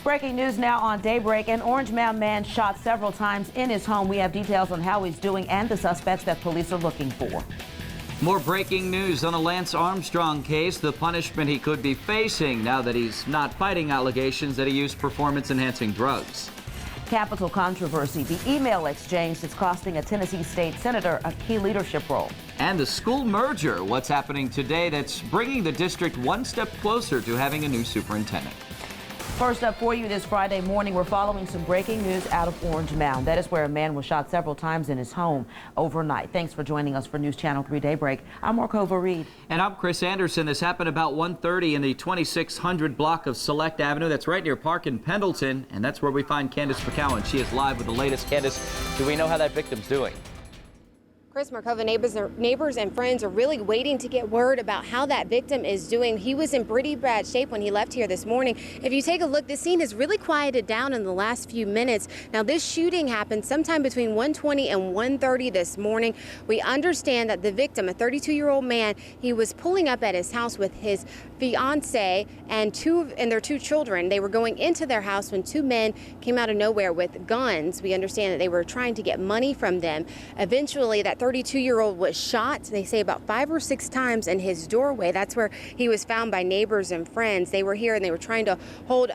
Breaking news now on Daybreak. An Orange Mound man shot several times in his home. We have details on how he's doing and the suspects that police are looking for. More breaking news on the Lance Armstrong case, the punishment he could be facing now that he's not fighting allegations that he used performance-enhancing drugs. Capital controversy, the email exchange that's costing a Tennessee state senator a key leadership role. And the school merger, what's happening today that's bringing the district one step closer to having a new superintendent. First up for you this Friday morning, we're following some breaking news out of Orange Mound. That is where a man was shot several times in his home overnight. Thanks for joining us for News Channel 3 Daybreak. I'm Markova Reed. And I'm Chris Anderson. This happened about 1:30 in the 2600 block of Select Avenue. That's right near Park in Pendleton. And that's where we find Candace McCowan. She is live with the latest. Candace, do we know how that victim's doing? Chris, Markova, neighbors and friends are really waiting to get word about how that victim is doing. He was in pretty bad shape when he left here this morning. If you take a look, this scene has really quieted down in the last few minutes. Now, this shooting happened sometime between 1:20 and 1:30 this morning. We understand that the victim, a 32-year-old man, he was pulling up at his house with his fiance and their two children. They were going into their house when two men came out of nowhere with guns. We understand that they were trying to get money from them. Eventually, that 32-year-old was shot, they say, about 5 or 6 times in his doorway. That's where he was found by neighbors and friends. They were here and they were trying to hold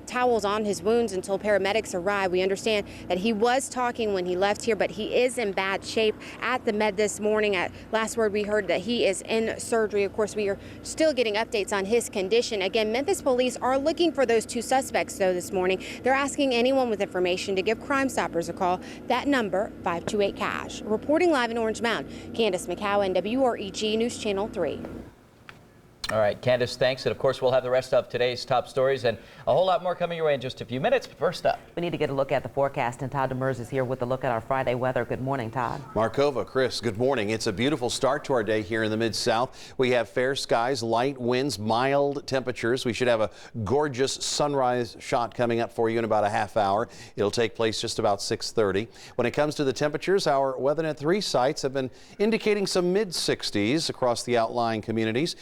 towels on his wounds until paramedics arrived. We understand that he was talking when he left here, but he is in bad shape at the med this morning. At last word, we heard that he is in surgery. Of course, we are still getting updates on his condition. Again, Memphis police are looking for those 2 suspects, though, this morning. They're asking anyone with information to give Crime Stoppers a call. That number, 528-CASH. Reporting live in Orange Mound, Candace McCowan, WREG News Channel 3. All right, Candace, thanks. And of course, we'll have the rest of today's top stories and a whole lot more coming your way in just a few minutes. But first up, we need to get a look at the forecast, and Todd Demers is here with a look at our Friday weather. Good morning, Todd. Markova, Chris, good morning. It's a beautiful start to our day here in the Mid-South. We have fair skies, light winds, mild temperatures. We should have a gorgeous sunrise shot coming up for you in about a half hour. It'll take place just about 6:30. When it comes to the temperatures, our WeatherNet 3 sites have been indicating some mid-60s across the outlying communities.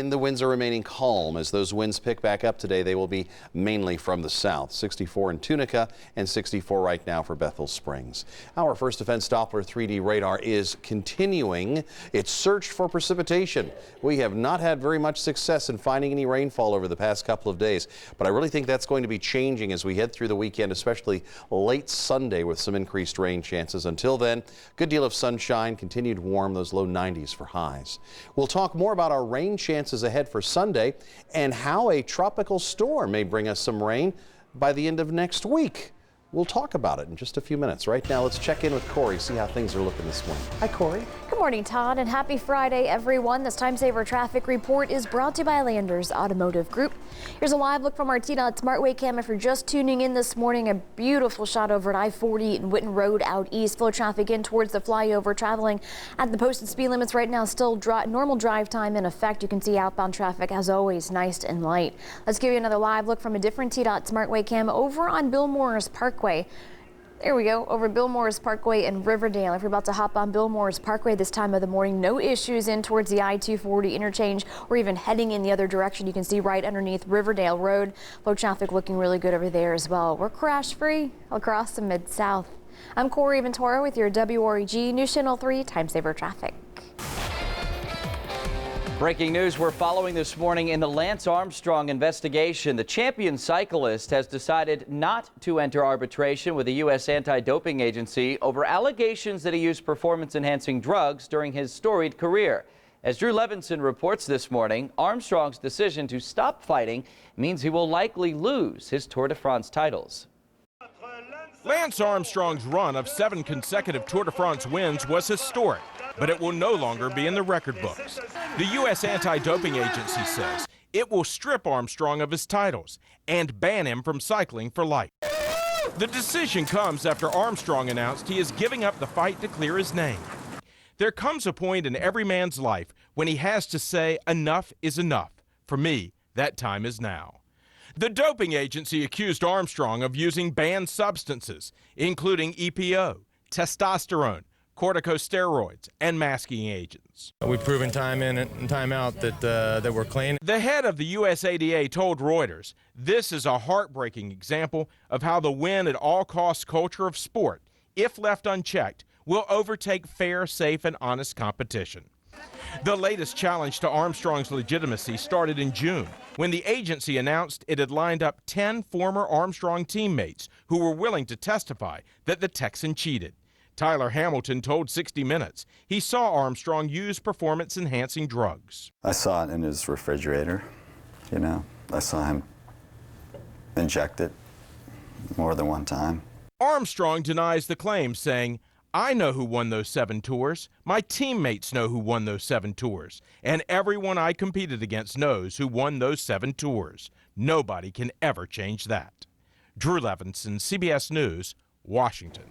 The winds are remaining calm. As those winds pick back up today, they will be mainly from the south. 64 in Tunica and 64 right now for Bethel Springs. Our First Defense Doppler 3D radar is continuing its search for precipitation. We have not had very much success in finding any rainfall over the past couple of days, but I really think that's going to be changing as we head through the weekend, especially late Sunday with some increased rain chances. Until then, good deal of sunshine, continued warm, those low 90s for highs. We'll talk more about our rain chances ahead for Sunday and how a tropical storm may bring us some rain by the end of next week. We'll talk about it in just a few minutes. Right now, let's check in with Corey, see how things are looking this morning. Hi, Corey. Good morning, Todd, and happy Friday, everyone. This Time Saver traffic report is brought to you by Landers Automotive Group. Here's a live look from our TDOT Smartway cam. If you're just tuning in this morning, a beautiful shot over at I-40 and Whitten Road out east. Flow traffic in towards the flyover, traveling at the posted speed limits right now. Still normal drive time in effect. You can see outbound traffic, as always, nice and light. Let's give you another live look from a different TDOT Smartway cam over on Bill Morris Parkway. There we go, over Bill Morris Parkway in Riverdale. If you're about to hop on Bill Morris Parkway this time of the morning, no issues in towards the I-240 interchange or even heading in the other direction. You can see right underneath Riverdale Road. Flow traffic looking really good over there as well. We're crash free across the Mid-South. I'm Corey Ventura with your WREG News Channel 3 Time Saver traffic. breaking news we're following this morning in the Lance Armstrong investigation. The champion cyclist has decided not to enter arbitration with the U.S. anti-doping agency over allegations that he used performance-enhancing drugs during his storied career. As Drew Levinson reports this morning, Armstrong's decision to stop fighting means he will likely lose his Tour de France titles. Lance Armstrong's run of 7 consecutive Tour de France wins was historic, but it will no longer be in the record books. The U.S. anti-doping agency says it will strip Armstrong of his titles and ban him from cycling for life. The decision comes after Armstrong announced he is giving up the fight to clear his name. There comes a point in every man's life when he has to say enough is enough. For me, that time is now. The doping agency accused Armstrong of using banned substances, including EPO, testosterone, corticosteroids, and masking agents. We've proven time in and time out that we're clean. The head of the USADA told Reuters, this is a heartbreaking example of how the win at all costs culture of sport, if left unchecked, will overtake fair, safe, and honest competition. The latest challenge to Armstrong's legitimacy started in June, when the agency announced it had lined up 10 former Armstrong teammates who were willing to testify that the Texan cheated. Tyler Hamilton told 60 Minutes he saw Armstrong use performance-enhancing drugs. I saw it in his refrigerator, you know. I saw him inject it more than one time. Armstrong denies the claim, saying, I know who won those 7 tours. My teammates know who won those 7 tours. And everyone I competed against knows who won those 7 tours. Nobody can ever change that. Drew Levinson, CBS News, Washington.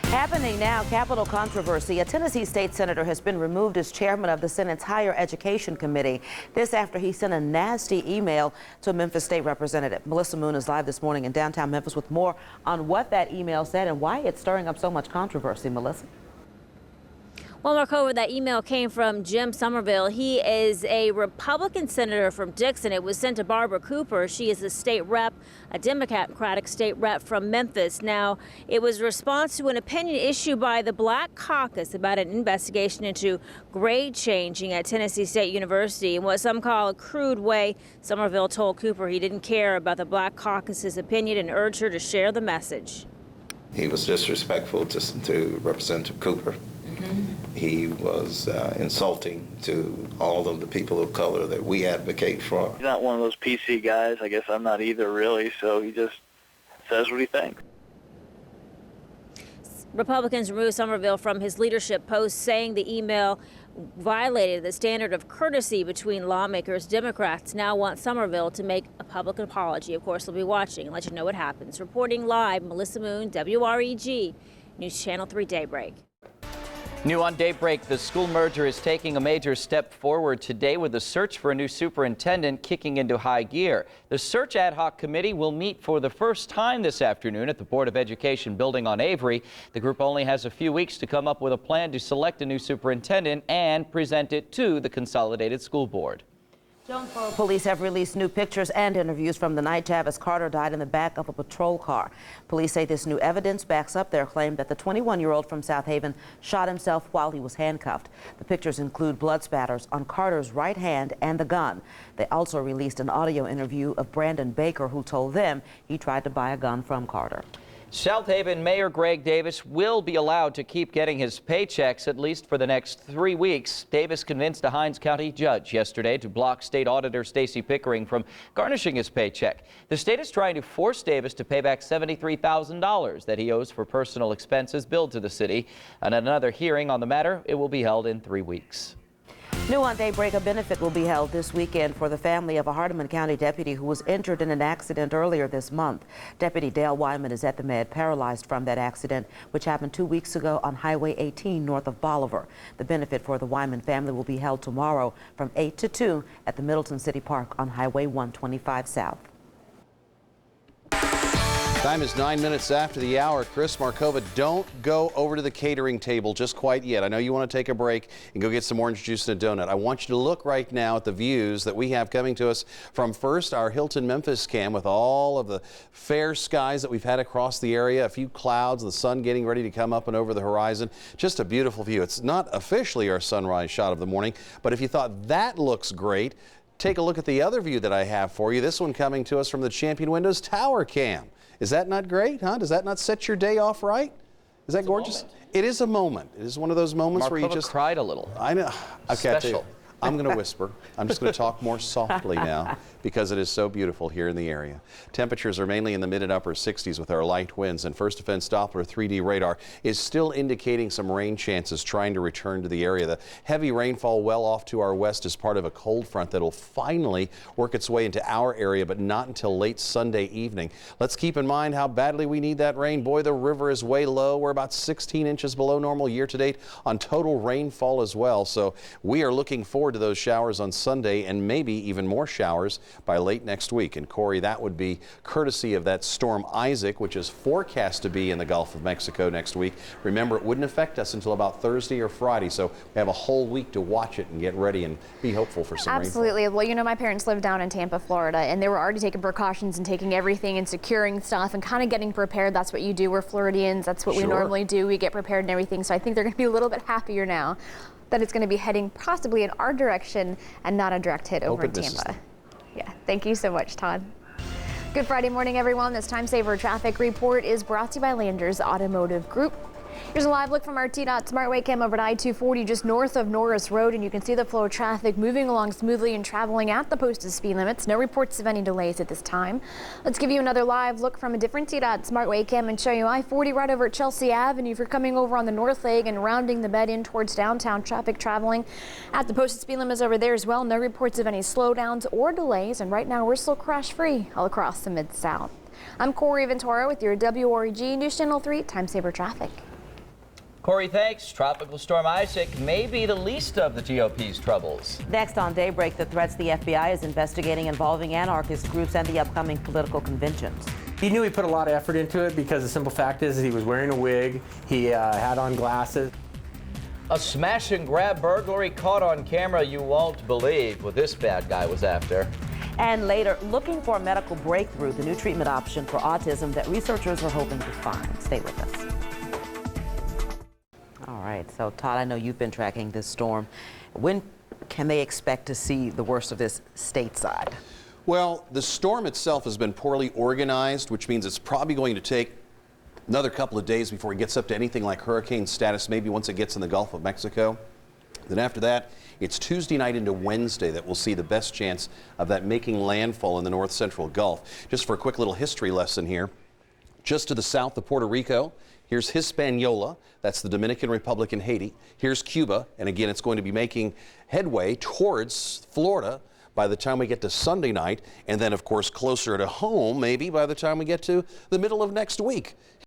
Happening now, Capitol controversy. A Tennessee state senator has been removed as chairman of the Senate's Higher Education Committee. This after he sent a nasty email to a Memphis state representative. Melissa Moon is live this morning in downtown Memphis with more on what that email said and why it's stirring up so much controversy. Melissa? Well, Markova, that email came from Jim Somerville. He is a Republican senator from Dixon. It was sent to Barbara Cooper. She is a state rep, a Democratic state rep from Memphis. Now, it was a response to an opinion issued by the Black Caucus about an investigation into grade changing at Tennessee State University in what some call a crude way. Somerville told Cooper he didn't care about the Black Caucus's opinion and urged her to share the message. He was disrespectful to Representative Cooper. He was insulting to all of the people of color that we advocate for. He's not one of those PC guys. I guess I'm not either, really, so he just says what he thinks. Republicans removed Somerville from his leadership post, saying the email violated the standard of courtesy between lawmakers. Democrats now want Somerville to make a public apology. Of course, we'll be watching and let you know what happens. Reporting live, Melissa Moon, WREG, News Channel 3 Daybreak. New on Daybreak, the school merger is taking a major step forward today with the search for a new superintendent kicking into high gear. The search ad hoc committee will meet for the first time this afternoon at the Board of Education building on Avery. The group only has a few weeks to come up with a plan to select a new superintendent and present it to the Consolidated School Board. Jonesboro police have released new pictures and interviews from the night Tavis Carter died in the back of a patrol car. Police say this new evidence backs up their claim that the 21-year-old from South Haven shot himself while he was handcuffed. The pictures include blood spatters on Carter's right hand and the gun. They also released an audio interview of Brandon Baker, who told them he tried to buy a gun from Carter. South Haven Mayor Greg Davis will be allowed to keep getting his paychecks at least for the next 3 weeks. Davis convinced a Hinds County judge yesterday to block State Auditor Stacey Pickering from garnishing his paycheck. The state is trying to force Davis to pay back $73,000 that he owes for personal expenses billed to the city. And at another hearing on the matter, it will be held in 3 weeks. New on Daybreak, a benefit will be held this weekend for the family of a Hardeman County deputy who was injured in an accident earlier this month. Deputy Dale Wyman is at the med, paralyzed from that accident, which happened 2 weeks ago on Highway 18 north of Bolivar. The benefit for the Wyman family will be held tomorrow from 8 to 2 at the Middleton City Park on Highway 125 South. Time is 9 minutes after the hour. Chris Markova, don't go over to the catering table just quite yet. I know you want to take a break and go get some orange juice and a donut. I want you to look right now at the views that we have coming to us from first our Hilton Memphis cam with all of the fair skies that we've had across the area, a few clouds, the sun getting ready to come up and over the horizon. Just a beautiful view. It's not officially our sunrise shot of the morning, but if you thought that looks great, take a look at the other view that I have for you. This one coming to us from the Champion Windows Tower cam. Is that not great, huh? Does that not set your day off right? Is that gorgeous? It is a moment. It is one of those moments where you just cried a little. I know. Okay, Special. I'm going to whisper. I'm just going to talk more softly now because it is so beautiful here in the area. Temperatures are mainly in the mid and upper 60s with our light winds, and First Defense Doppler 3D radar is still indicating some rain chances trying to return to the area. The heavy rainfall well off to our west is part of a cold front that will finally work its way into our area, but not until late Sunday evening. Let's keep in mind how badly we need that rain. Boy, the river is way low. We're about 16 inches below normal year to date on total rainfall as well. So we are looking forward forward to those showers on Sunday and maybe even more showers by late next week. And Corey, that would be courtesy of that storm Isaac, which is forecast to be in the Gulf of Mexico next week. Remember, it wouldn't affect us until about Thursday or Friday, so we have a whole week to watch it and get ready and be hopeful for some rainfall. Absolutely. Well, you know, my parents live down in Tampa, Florida, and they were already taking precautions and taking everything and securing stuff and kind of getting prepared. That's what you do. We're Floridians. That's what we normally do. We get prepared and everything. So I think they're going to be a little bit happier now that it's going to be heading possibly in our direction and not a direct hit over in Tampa. Yeah. Thank you so much, Todd. Good Friday morning, everyone. This Time Saver traffic report is brought to you by Landers Automotive Group. Here's a live look from our TDOT SmartWay cam over at I-240 just north of Norris Road, and you can see the flow of traffic moving along smoothly and traveling at the posted speed limits. No reports of any delays at this time. Let's give you another live look from a different TDOT SmartWay cam and show you I-40 right over at Chelsea Avenue. If you're coming over on the north leg and rounding the bed in towards downtown, traffic traveling at the posted speed limits over there as well. No reports of any slowdowns or delays, and right now we're still crash-free all across the Mid-South. I'm Corey Ventura with your WREG News Channel 3 Time Saver Traffic. Corey, thanks. Tropical Storm Isaac may be the least of the GOP's troubles. Next on Daybreak, the threats the FBI is investigating involving anarchist groups and the upcoming political conventions. He knew he put a lot of effort into it because the simple fact is he was wearing a wig, he had on glasses. A smash and grab burglary caught on camera you won't believe what this bad guy was after. And later, looking for a medical breakthrough, the new treatment option for autism that researchers are hoping to find. Stay with us. All right, so Todd, I know you've been tracking this storm. When can they expect to see the worst of this stateside? Well, the storm itself has been poorly organized, which means it's probably going to take another couple of days before it gets up to anything like hurricane status, maybe once it gets in the Gulf of Mexico. Then after that, it's Tuesday night into Wednesday that we'll see the best chance of that making landfall in the north central Gulf. Just for a quick little history lesson here, just to the south of Puerto Rico, here's Hispaniola, that's the Dominican Republic and Haiti. Here's Cuba, and again, it's going to be making headway towards Florida by the time we get to Sunday night, and then, of course, closer to home, maybe by the time we get to the middle of next week.